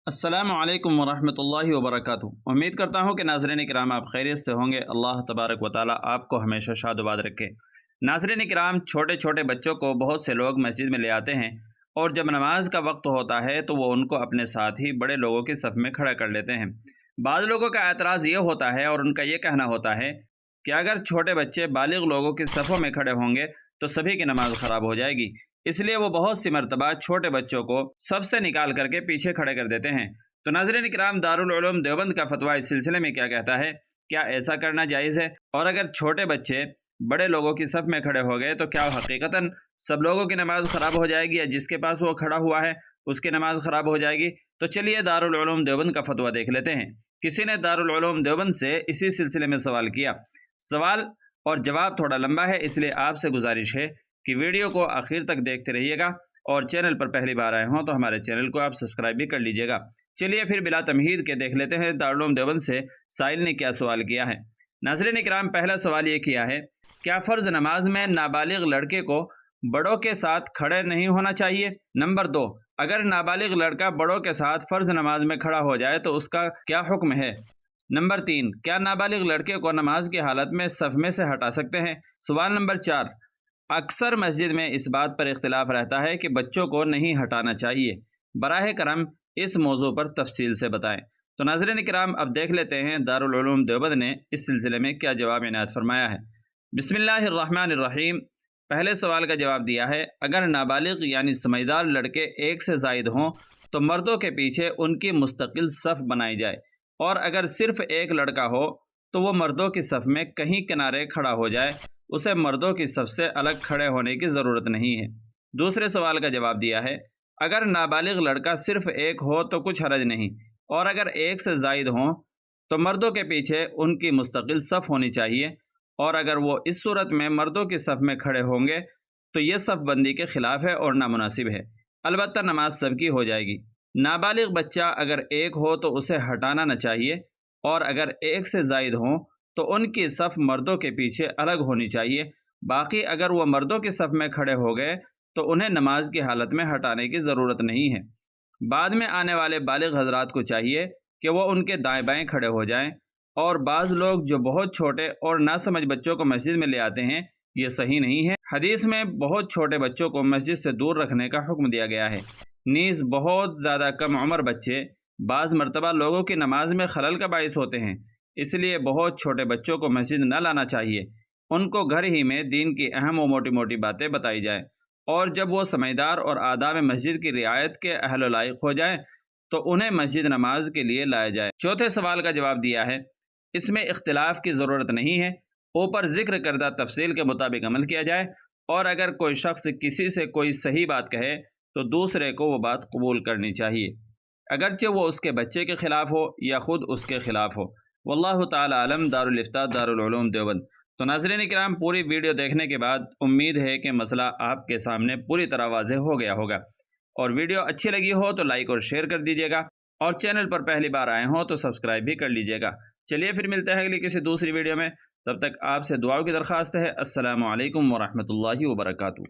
السلام علیکم ورحمۃ اللہ وبرکاتہ۔ امید کرتا ہوں کہ ناظرین کرام آپ خیریت سے ہوں گے۔ اللہ تبارک و تعالیٰ آپ کو ہمیشہ شاد و باد رکھے۔ ناظرین کرام، چھوٹے چھوٹے بچوں کو بہت سے لوگ مسجد میں لے آتے ہیں اور جب نماز کا وقت ہوتا ہے تو وہ ان کو اپنے ساتھ ہی بڑے لوگوں کی صف میں کھڑا کر لیتے ہیں۔ بعض لوگوں کا اعتراض یہ ہوتا ہے اور ان کا یہ کہنا ہوتا ہے کہ اگر چھوٹے بچے بالغ لوگوں کی صفوں میں کھڑے ہوں گے تو سبھی کی نماز خراب ہو جائے گی، اس لیے وہ بہت سی مرتبہ چھوٹے بچوں کو صف سے نکال کر کے پیچھے کھڑے کر دیتے ہیں۔ تو ناظرین کرام، دارالعلوم دیوبند کا فتویٰ اس سلسلے میں کیا کہتا ہے؟ کیا ایسا کرنا جائز ہے؟ اور اگر چھوٹے بچے بڑے لوگوں کی صف میں کھڑے ہو گئے تو کیا حقیقتاً سب لوگوں کی نماز خراب ہو جائے گی یا جس کے پاس وہ کھڑا ہوا ہے اس کی نماز خراب ہو جائے گی؟ تو چلیے دارالعلوم دیوبند کا فتویٰ دیکھ لیتے ہیں۔ کسی نے دارالعلوم دیوبند سے اسی سلسلے میں سوال کیا۔ سوال اور جواب تھوڑا لمبا ہے، اس لیے آپ سے گزارش ہے کہ ویڈیو کو آخر تک دیکھتے رہیے گا، اور چینل پر پہلی بار آئے ہوں تو ہمارے چینل کو آپ سبسکرائب بھی کر لیجیے گا۔ چلیے پھر بلا تمہید کے دیکھ لیتے ہیں دارالعلوم دیوبند سے سائل نے کیا سوال کیا ہے۔ ناظرین کرام، پہلا سوال یہ کیا ہے، کیا فرض نماز میں نابالغ لڑکے کو بڑوں کے ساتھ کھڑے نہیں ہونا چاہیے؟ نمبر 2، اگر نابالغ لڑکا بڑوں کے ساتھ فرض نماز میں کھڑا ہو جائے تو اس کا کیا حکم ہے؟ نمبر 3، کیا نابالغ لڑکے کو نماز کی حالت میں صف میں سے ہٹا سکتے ہیں؟ سوال نمبر 4، اکثر مسجد میں اس بات پر اختلاف رہتا ہے کہ بچوں کو نہیں ہٹانا چاہیے، براہ کرم اس موضوع پر تفصیل سے بتائیں۔ تو ناظرین کرام، اب دیکھ لیتے ہیں دارالعلوم دیوبند نے اس سلسلے میں کیا جواب عنایت فرمایا ہے۔ بسم اللہ الرحمن الرحیم۔ پہلے سوال کا جواب دیا ہے، اگر نابالغ یعنی سمجھدار لڑکے ایک سے زائد ہوں تو مردوں کے پیچھے ان کی مستقل صف بنائی جائے، اور اگر صرف ایک لڑکا ہو تو وہ مردوں کی صف میں کہیں کنارے کھڑا ہو جائے، اسے مردوں کی صف سے الگ کھڑے ہونے کی ضرورت نہیں ہے۔ دوسرے سوال کا جواب دیا ہے، اگر نابالغ لڑکا صرف ایک ہو تو کچھ حرج نہیں، اور اگر ایک سے زائد ہوں تو مردوں کے پیچھے ان کی مستقل صف ہونی چاہیے، اور اگر وہ اس صورت میں مردوں کی صف میں کھڑے ہوں گے تو یہ صف بندی کے خلاف ہے اور نامناسب ہے، البتہ نماز سب کی ہو جائے گی۔ نابالغ بچہ اگر ایک ہو تو اسے ہٹانا نہ چاہیے، اور اگر ایک سے زائد ہوں تو ان کی صف مردوں کے پیچھے الگ ہونی چاہیے۔ باقی اگر وہ مردوں کی صف میں کھڑے ہو گئے تو انہیں نماز کی حالت میں ہٹانے کی ضرورت نہیں ہے۔ بعد میں آنے والے بالغ حضرات کو چاہیے کہ وہ ان کے دائیں بائیں کھڑے ہو جائیں، اور بعض لوگ جو بہت چھوٹے اور ناسمجھ بچوں کو مسجد میں لے آتے ہیں، یہ صحیح نہیں ہے۔ حدیث میں بہت چھوٹے بچوں کو مسجد سے دور رکھنے کا حکم دیا گیا ہے، نیز بہت زیادہ کم عمر بچے بعض مرتبہ لوگوں کی نماز میں خلل کا باعث ہوتے ہیں، اس لیے بہت چھوٹے بچوں کو مسجد نہ لانا چاہیے۔ ان کو گھر ہی میں دین کی اہم و موٹی موٹی باتیں بتائی جائیں، اور جب وہ سمجھدار اور آداب مسجد کی رعایت کے اہل و لائق ہو جائیں تو انہیں مسجد نماز کے لیے لایا جائے۔ چوتھے سوال کا جواب دیا ہے، اس میں اختلاف کی ضرورت نہیں ہے، اوپر ذکر کردہ تفصیل کے مطابق عمل کیا جائے، اور اگر کوئی شخص کسی سے کوئی صحیح بات کہے تو دوسرے کو وہ بات قبول کرنی چاہیے، اگرچہ وہ اس کے بچے کے خلاف ہو یا خود اس کے خلاف ہو۔ واللہ تعالی عالم۔ دارالفتاء دارالعلوم دیوبند۔ تو ناظرین کرام، پوری ویڈیو دیکھنے کے بعد امید ہے کہ مسئلہ آپ کے سامنے پوری طرح واضح ہو گیا ہوگا، اور ویڈیو اچھی لگی ہو تو لائک اور شیئر کر دیجیے گا، اور چینل پر پہلی بار آئے ہوں تو سبسکرائب بھی کر لیجیے گا۔ چلیے پھر ملتے ہیں اگلی کسی دوسری ویڈیو میں، تب تک آپ سے دعاؤں کی درخواست ہے۔ السلام علیکم ورحمۃ اللہ وبرکاتہ۔